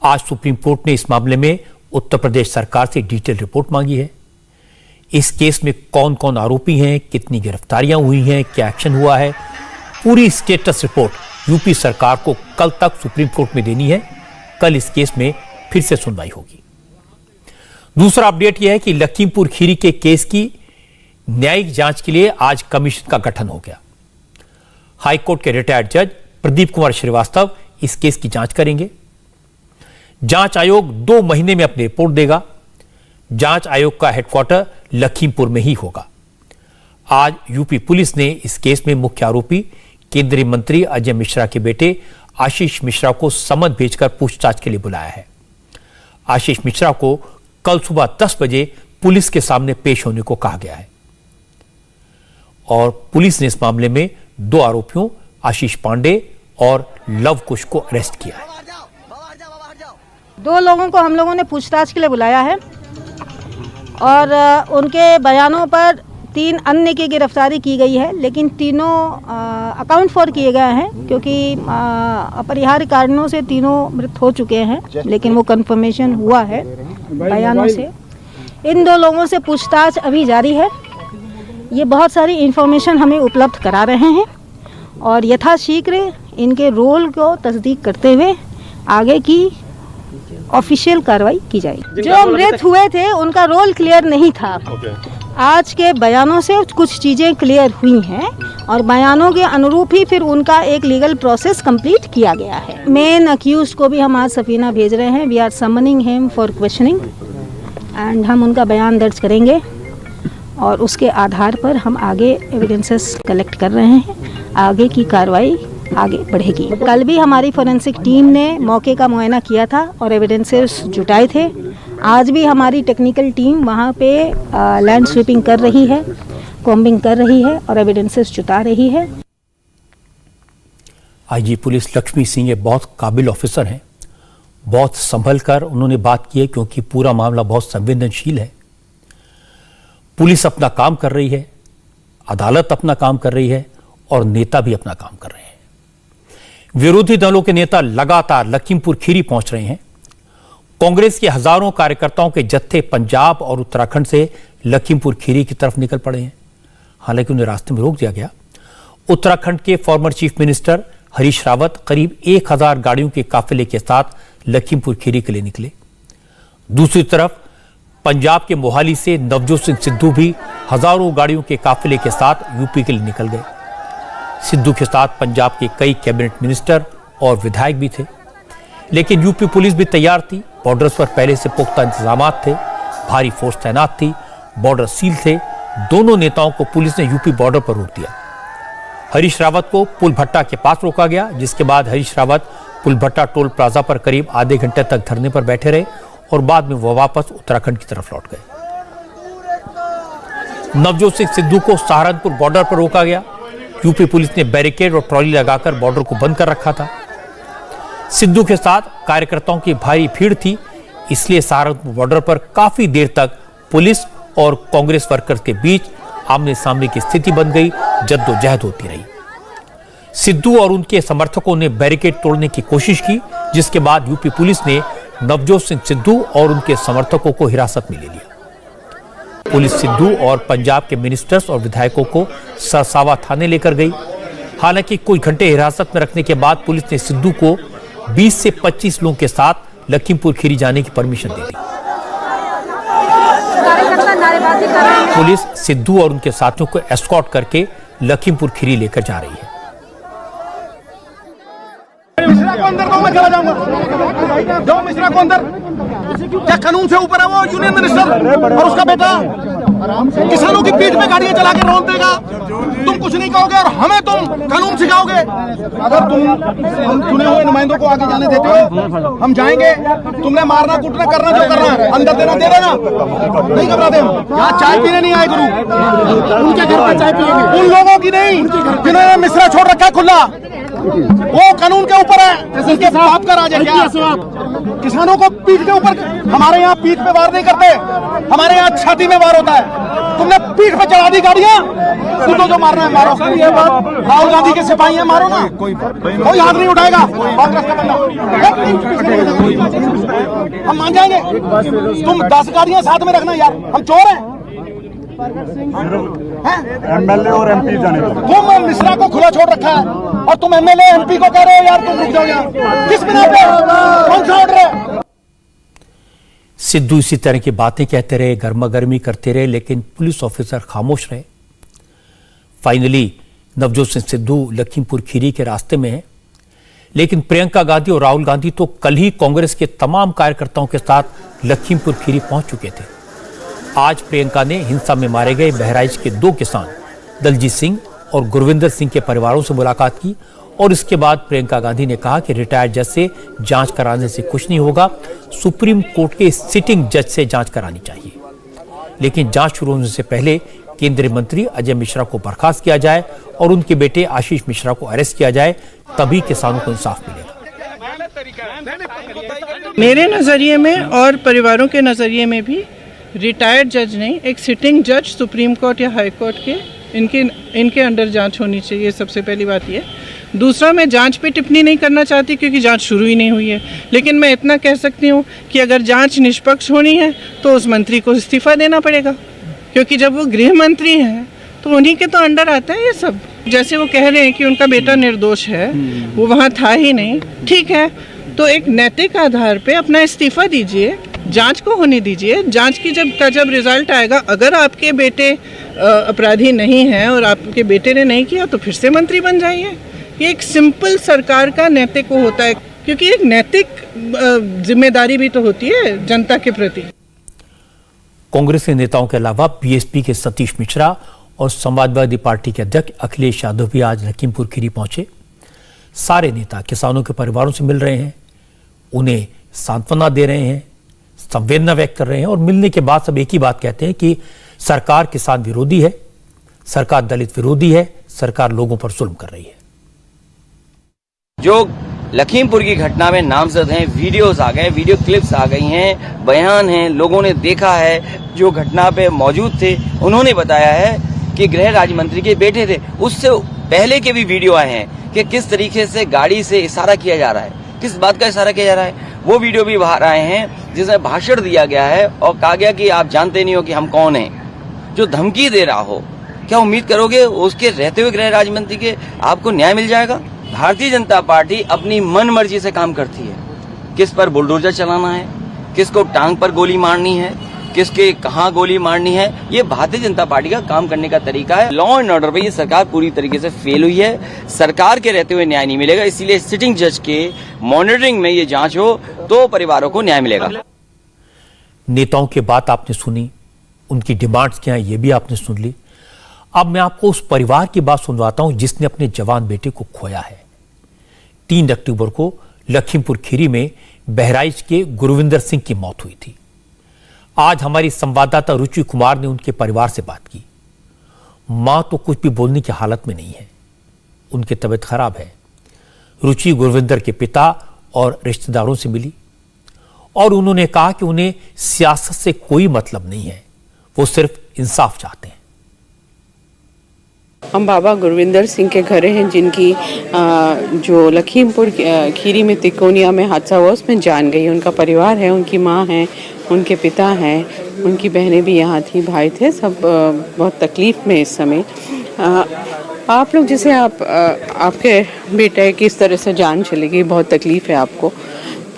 आज सुप्रीम कोर्ट ने इस मामले में उत्तर प्रदेश सरकार से डिटेल रिपोर्ट मांगी है। इस केस में कौन कौन आरोपी हैं, कितनी गिरफ्तारियां हुई हैं, क्या एक्शन हुआ है, पूरी स्टेटस रिपोर्ट यूपी सरकार को कल तक सुप्रीम कोर्ट में देनी है। कल इस केस में फिर से सुनवाई होगी। दूसरा अपडेट यह है कि लखीमपुर खीरी के केस की न्यायिक जांच के लिए आज कमीशन का गठन हो गया। हाईकोर्ट के रिटायर्ड जज प्रदीप कुमार श्रीवास्तव इस केस की जांच करेंगे। जांच आयोग 2 महीने में अपनी रिपोर्ट देगा। जांच आयोग का हेडक्वार्टर लखीमपुर में ही होगा। आज यूपी पुलिस ने इस केस में मुख्य आरोपी केंद्रीय मंत्री अजय मिश्रा के बेटे आशीष मिश्रा को समन भेजकर पूछताछ के लिए बुलाया है। आशीष मिश्रा को कल सुबह 10 बजे पुलिस के सामने पेश होने को कहा गया है, और पुलिस ने इस मामले में 2 आरोपियों आशीष पांडे और लव कुश को अरेस्ट किया है। 2 लोगों को हम लोगों ने पूछताछ के लिए बुलाया है, और उनके बयानों पर 3 अन्य की गिरफ्तारी की गई है, लेकिन तीनों अकाउंट फॉर किए गए हैं, क्योंकि अपरिहार्य कारणों से तीनों मृत हो चुके हैं, लेकिन वो कंफर्मेशन हुआ है बयानों से। इन 2 लोगों से पूछताछ अभी जारी है। ये बहुत सारी इंफॉर्मेशन हमें उपलब्ध करा रहे हैं, और यथाशीघ्र इनके रोल को तस्दीक करते हुए आगे की ऑफिशियल कार्रवाई की जाएगी। जो मृत हुए थे उनका रोल क्लियर नहीं था। आज के बयानों से कुछ चीजें क्लियर हुई हैं, और बयानों के अनुरूप ही फिर उनका एक लीगल प्रोसेस कंप्लीट किया गया है। मेन अक्यूज्ड को भी हम आज सफीना भेज रहे हैं। We are summoning him for questioning, and हम उनका बयान दर्ज करेंगे, और उसके आधार पर हम आगे एविडेंसेस कलेक्ट कर रहे हैं। आगे की कार्रवाई आगे बढ़ेगी। कल भी हमारी फोरेंसिक टीम ने मौके का मुआयना किया था और एविडेंसेस जुटाए थे। आज भी हमारी टेक्निकल टीम वहाँ पे लैंड स्वीपिंग कर रही है, कॉम्बिंग कर रही है और एविडेंसेस जुटा रही है। आईजी पुलिस लक्ष्मी सिंह बहुत काबिल ऑफिसर हैं। बहुत संभल कर उन्होंने बात की है, क्योंकि पूरा मामला बहुत संवेदनशील है। पुलिस अपना काम कर रही है, अदालत अपना काम कर रही है, और नेता भी अपना काम कर रहे हैं। विरोधी दलों के नेता लगातार लखीमपुर खीरी पहुंच रहे हैं। कांग्रेस के हजारों कार्यकर्ताओं के जत्थे पंजाब और उत्तराखंड से लखीमपुर खीरी की तरफ निकल पड़े हैं। हालांकि उन्हें रास्ते में रोक दिया गया। उत्तराखंड के former chief minister Harish Rawat करीब 1000 गाड़ियों के काफिले के साथ लखीमपुर खीरी के लिए निकले। दूसरी तरफ पंजाब के मोहाली से नवजोत सिंह सिद्धू भी हजारों गाड़ियों के काफिले के साथ यूपी के लिए निकल गए। सिद्धू के साथ पंजाब के कई कैबिनेट मिनिस्टर और विधायक भी थे। लेकिन यूपी पुलिस भी तैयार थी। बॉर्डर्स पर पहले से पुख्ता इंतजाम थे, भारी फोर्स तैनात थी, बॉर्डर सील थे। दोनों नेताओं को पुलिस ने यूपी बॉर्डर पर रोक दिया। हरीश रावत को पुल भट्टा के पास रोका गया, जिसके बाद हरीश रावत पुल भट्टा टोल प्लाजा पर करीब आधे घंटे तक धरने पर बैठे रहे और बाद में वह वापस उत्तराखंड की तरफ लौट गए। नवजोत सिंह सिद्धू को सहारनपुर बॉर्डर पर रोका गया। यूपी पुलिस ने बैरिकेड और ट्रॉली लगाकर बॉर्डर को बंद कर रखा था। सिद्धू के साथ कार्यकर्ताओं की भारी भीड़ थी, इसलिए सहारनपुर बॉर्डर पर काफी देर तक पुलिस और कांग्रेस वर्कर्स के बीच आमने सामने की स्थिति बन गई। जद्दोजहद होती रही। सिद्धू और उनके समर्थकों ने बैरिकेड तोड़ने की कोशिश की, जिसके बाद यूपी पुलिस ने नवजोत सिंह सिद्धू और उनके समर्थकों को हिरासत में ले लिया। पुलिस सिद्धू और पंजाब के मिनिस्टर्स और विधायकों को सरसावा थाने लेकर गई। हालांकि कुछ घंटे हिरासत में रखने के बाद पुलिस ने सिद्धू को 20 से 25 लोगों के साथ लखीमपुर खीरी जाने की परमिशन दे दी। पुलिस सिद्धू और उनके साथियों को एस्कॉर्ट करके लखीमपुर खीरी लेकर जा रही है। मिश्रा को अंदर दो, मैं चला जाऊंगा। दो मिश्रा को अंदर। क्या कानून से ऊपर है वो यूनियन मिनिस्टर और उसका बेटा? किसानों की पीठ में गाड़ियां चला के रोक देगा। तुम कुछ नहीं कहोगे और हमें तुम कानून सिखाओगे। अगर तुम चुने हुए नुमाइंदों को आगे जाने देते हो, हम जाएंगे। तुमने मारना कूटना करना जो करना है, अंदर देना दे देना, नहीं घबराते हम। यहाँ चाय पीने नहीं आए गुरु, उनके घर पर चाय पिएंगे। उन लोगों की नहीं जिन्होंने मिश्रा छोड़ रखा है खुला। वो कानून के ऊपर है, उनके बाप का राज है क्या? किसानों को पीठ के ऊपर, हमारे यहाँ पीठ पे वार नहीं करते, हमारे यहाँ छाती में वार होता है। तुमने पीठ पे चढ़ा दी गाड़ियाँ, तुमको जो मारना है मारो। राहुल गांधी के सिपाही हैं, मारो ना, कोई हाथ नहीं उठाएगा। कांग्रेस का बंदा हम मान जाएंगे। तुम 10 गाड़ियाँ साथ में रखना यार, हम चोर हैं। एमएलए और एमपी जाने दो। तुम मिश्रा को खुला छोड़ रखा है और तुम एमएलए एमपी को कह रहे हो यार तुम रुक जाओ यार। किस बिना पे? कौन सा ऑर्डर है? सिद्धू इसी तरह की बातें कहते रहे, गर्मा गर्मी करते रहे, लेकिन पुलिस ऑफिसर खामोश रहे। फाइनली नवजोत सिंह सिद्धू लखीमपुर खीरी के रास्ते में है, लेकिन प्रियंका गांधी और राहुल गांधी तो कल ही कांग्रेस के तमाम कार्यकर्ताओं के साथ लखीमपुर खीरी पहुंच चुके थे। आज प्रियंका ने हिंसा में मारे गए बहराइच के 2 किसान दलजीत सिंह और गुरविंदर सिंह के परिवारों से मुलाकात की और इसके बाद प्रियंका गांधी ने कहा कि रिटायर्ड जज से जांच कराने से कुछ नहीं होगा, सुप्रीम कोर्ट के सिटिंग जज से जांच करानी चाहिए। लेकिन जांच शुरू होने से पहले केंद्रीय मंत्री अजय मिश्रा को बर्खास्त किया जाए और उनके बेटे आशीष मिश्रा को अरेस्ट किया जाए, तभी किसानों को इंसाफ मिलेगा। मेरे नजरिए में और परिवारों के नजरिए में भी रिटायर्ड जज नहीं, एक सिटिंग जज सुप्रीम कोर्ट या हाई कोर्ट के इनके अंडर जांच होनी चाहिए। सबसे पहली बात ये। दूसरा, मैं जांच पे टिप्पणी नहीं करना चाहती क्योंकि जांच शुरू ही नहीं हुई है, लेकिन मैं इतना कह सकती हूँ कि अगर जांच निष्पक्ष होनी है तो उस मंत्री को इस्तीफा देना पड़ेगा, क्योंकि जब वो गृह मंत्री हैं तो उन्हीं के तो अंडर आता है ये सब। जैसे वो कह रहे हैं कि उनका बेटा निर्दोष है, वो वहाँ था ही नहीं, ठीक है, तो एक नैतिक आधार पे अपना इस्तीफा दीजिए, जांच को होने दीजिए। जांच की जब रिजल्ट आएगा, अगर आपके बेटे अपराधी नहीं हैं और आपके बेटे ने नहीं किया तो फिर से मंत्री बन जाइए। ये एक सिंपल सरकार का नैतिक वो होता है, क्योंकि एक नैतिक जिम्मेदारी भी तो होती है जनता के प्रति। कांग्रेस के नेताओं के अलावा बीएसपी के सतीश मिश्रा और समाजवादी पार्टी के अध्यक्ष अखिलेश यादव भी आज लखीमपुर खीरी पहुंचे। सारे नेता किसानों के परिवारों से मिल रहे हैं, उन्हें सांत्वना दे रहे हैं, संवेदना व्यक्त कर रहे हैं और मिलने के बाद सब एक ही बात कहते हैं कि सरकार किसान विरोधी है, सरकार दलित विरोधी है, सरकार लोगों पर जुल्म कर रही है। जो लखीमपुर की घटना में नामजद हैं, वीडियोस आ गए, वीडियो क्लिप्स आ गई हैं, बयान हैं, लोगों ने देखा है, जो घटना पे मौजूद थे उन्होंने बताया है कि गृह राज्य मंत्री के बेटे थे। उससे पहले के भी वीडियो आए हैं कि किस तरीके से गाड़ी से इशारा किया जा रहा है। किस बात का इशारा किया जा रहा है? वो वीडियो भी बाहर आए हैं जिसमें भाषण दिया गया है और कहा गया कि आप जानते नहीं हो कि हम कौन हैं। जो धमकी दे रहा हो, क्या उम्मीद करोगे उसके रहते हुए गृह राज्य मंत्री के आपको न्याय मिल जाएगा? भारतीय जनता पार्टी अपनी मन मर्जी से काम करती है। किस पर बुलडोजर चलाना है, किसको टांग पर गोली मारनी है, किसके कहां गोली मारनी है, ये भारतीय जनता पार्टी का काम करने का तरीका है। लॉ एंड ऑर्डर पे ये सरकार पूरी तरीके से फेल हुई है। सरकार के रहते हुए न्याय नहीं मिलेगा, इसीलिए सिटिंग जज के मॉनिटरिंग में ये जांच हो तो परिवारों को न्याय मिलेगा। नेताओं की बात आपने सुनी, उनकी डिमांड्स क्या है ये भी आपने सुन ली। अब मैं आपको उस परिवार की बात सुनवाता हूं जिसने अपने जवान बेटे को खोया है। 3 अक्टूबर को लखीमपुर खीरी में बहराइच के गुरविंदर सिंह की मौत हुई थी। आज हमारी संवाददाता रुचि कुमार ने उनके परिवार से बात की। मां तो कुछ भी बोलने की हालत में नहीं है, उनकी तबीयत खराब है। रुचि गुरविंदर के पिता और रिश्तेदारों से मिली और उन्होंने कहा कि उन्हें सियासत से कोई मतलब नहीं है, वो सिर्फ इंसाफ चाहते हैं। हम बाबा गुरविंदर सिंह के घर हैं जिनकी जो लखीमपुर खीरी में तिकोनिया में हादसा हुआ उसमें जान गई। उनका परिवार है, उनकी माँ है, उनके पिता हैं, उनकी बहनें भी यहाँ थी, भाई थे, सब बहुत तकलीफ़ में इस समय। आप लोग जैसे आपके बेटे की इस तरह से जान चली गई, बहुत तकलीफ़ है आपको।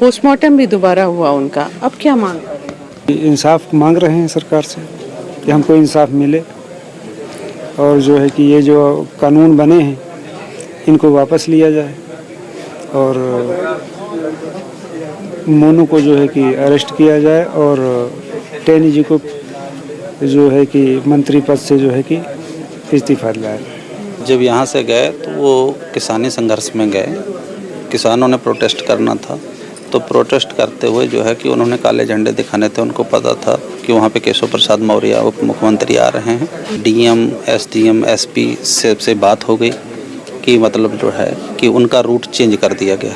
पोस्टमार्टम भी दोबारा हुआ उनका, अब क्या मांग रहे हैं? इंसाफ मांग रहे हैं सरकार से कि हमको इंसाफ मिले और जो है कि ये जो कानून बने हैं इनको वापस लिया जाए और मोनू को जो है कि अरेस्ट किया जाए और टेनी जी को जो है कि मंत्री पद से जो है कि इस्तीफा दिलाया जाए। जब यहाँ से गए तो वो किसानी संघर्ष में गए, किसानों ने प्रोटेस्ट करना था तो प्रोटेस्ट करते हुए जो है कि उन्होंने काले झंडे दिखाने थे। उनको पता था कि वहाँ पे केशव प्रसाद मौर्य उप मुख्यमंत्री आ रहे हैं। डीएम, एसडीएम, एसपी से बात हो गई कि मतलब जो है कि उनका रूट चेंज कर दिया गया,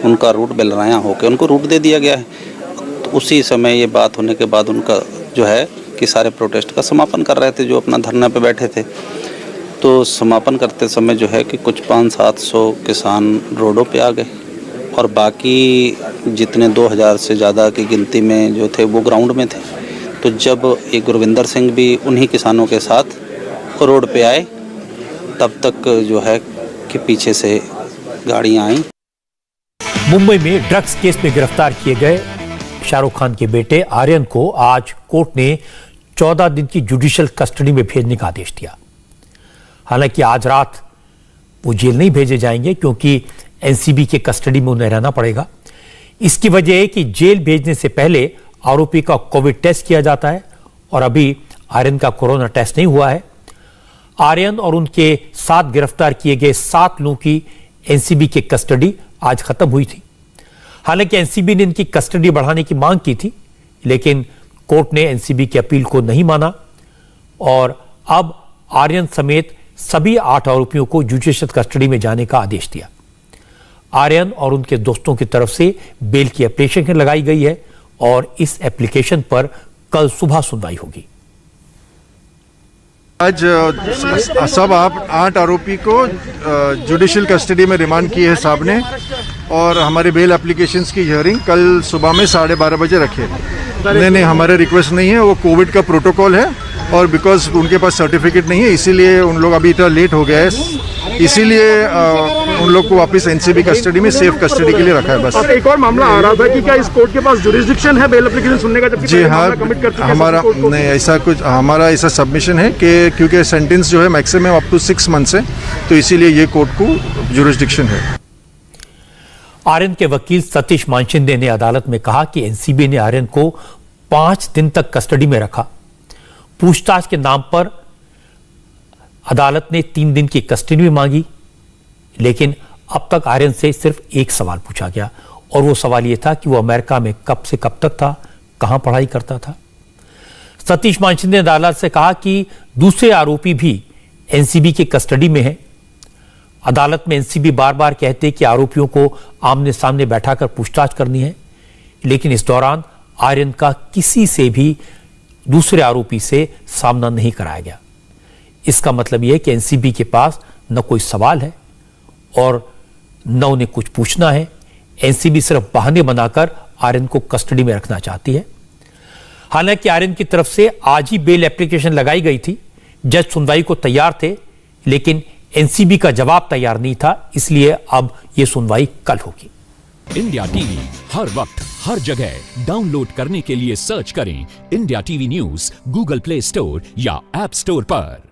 उनका रूट बेलराया होकर उनको रूट दे दिया गया है। तो उसी समय ये बात होने के बाद उनका जो है कि सारे प्रोटेस्ट का समापन कर रहे थे, जो अपना धरना पे बैठे थे। तो समापन करते समय जो है कि कुछ 500-700 किसान रोडों पे आ गए और बाकी जितने 2000 से ज़्यादा की गिनती में जो थे वो ग्राउंड में थे। तो जब एक गुरविंदर सिंह भी उन्हीं किसानों के साथ रोड पे आए तब तक जो है कि पीछे से गाड़ियाँ आईं। मुंबई में ड्रग्स केस में गिरफ्तार किए गए शाहरुख खान के बेटे आर्यन को आज कोर्ट ने 14 दिन की जुडिशियल कस्टडी में भेजने का आदेश दिया। हालांकि आज रात वो जेल नहीं भेजे जाएंगे क्योंकि एनसीबी के कस्टडी में उन्हें रहना पड़ेगा। इसकी वजह है कि जेल भेजने से पहले आरोपी का कोविड टेस्ट किया जाता है और अभी आर्यन का कोरोना टेस्ट नहीं हुआ है। आर्यन और उनके साथ गिरफ्तार किए गए 7 लोगों की एनसीबी की कस्टडी आज खत्म हुई थी। हालांकि एनसीबी ने इनकी कस्टडी बढ़ाने की मांग की थी, लेकिन कोर्ट ने एनसीबी की अपील को नहीं माना और अब आर्यन समेत सभी 8 आरोपियों को जुडिशियल कस्टडी में जाने का आदेश दिया। आर्यन और उनके दोस्तों की तरफ से बेल की एप्लीकेशन लगाई गई है और इस एप्लीकेशन पर कल सुबह सुनवाई होगी। आज सब 8 आरोपी को जुडिशियल कस्टडी में रिमांड किए हैं साहब ने और हमारे बेल एप्लीकेशंस की हियरिंग कल सुबह में 12:30 बजे रखे। नहीं, हमारे रिक्वेस्ट नहीं है, वो कोविड का प्रोटोकॉल है और बिकॉज उनके पास सर्टिफिकेट नहीं है इसीलिए उन लोग अभी इतना लेट हो गया है, इसीलिए उन लोग को वापस एनसीबी कस्टडी में सेफ कस्टडी के लिए रखा है। बस एक और मामला आ रहा था कि क्या इस कोर्ट के पास जुरिस्डिक्शन है बेल एप्लीकेशन सुनने का? जी हाँ, हमारा नहीं ऐसा कुछ, हमारा ऐसा सबमिशन है कि क्योंकि सेंटेंस जो है मैक्सिमम अप टू 6 मंथ्स है तो इसीलिए ये कोर्ट को जुरिस्डिक्शन है। आर्यन के वकील सतीश मानशिंदे ने अदालत में कहा कि एनसीबी ने आर्यन को 5 दिन तक कस्टडी में रखा। पूछताछ के नाम पर अदालत ने 3 दिन की कस्टडी भी मांगी, लेकिन अब तक आर्यन से सिर्फ एक सवाल पूछा गया और वो सवाल यह था कि वो अमेरिका में कब से कब तक था, कहां पढ़ाई करता था। सतीश मानशिंदे ने अदालत से कहा कि दूसरे आरोपी भी एनसीबी की कस्टडी में हैं। अदालत में एनसीबी बार बार कहते कि आरोपियों को आमने सामने बैठाकर पूछताछ करनी है, लेकिन इस दौरान आर्यन का किसी से भी दूसरे आरोपी से सामना नहीं कराया गया। इसका मतलब यह है कि एनसीबी के पास न कोई सवाल है और न उन्हें कुछ पूछना है। एनसीबी सिर्फ बहाने बनाकर आर्यन को कस्टडी में रखना चाहती है। हालांकि आर्यन की तरफ से आज ही बेल एप्लीकेशन लगाई गई थी। जज सुनवाई को तैयार थे, लेकिन एनसीबी का जवाब तैयार नहीं था, इसलिए अब यह सुनवाई कल होगी। इंडिया टीवी हर वक्त हर जगह डाउनलोड करने के लिए सर्च करें India TV news Google play store या ऐप स्टोर पर।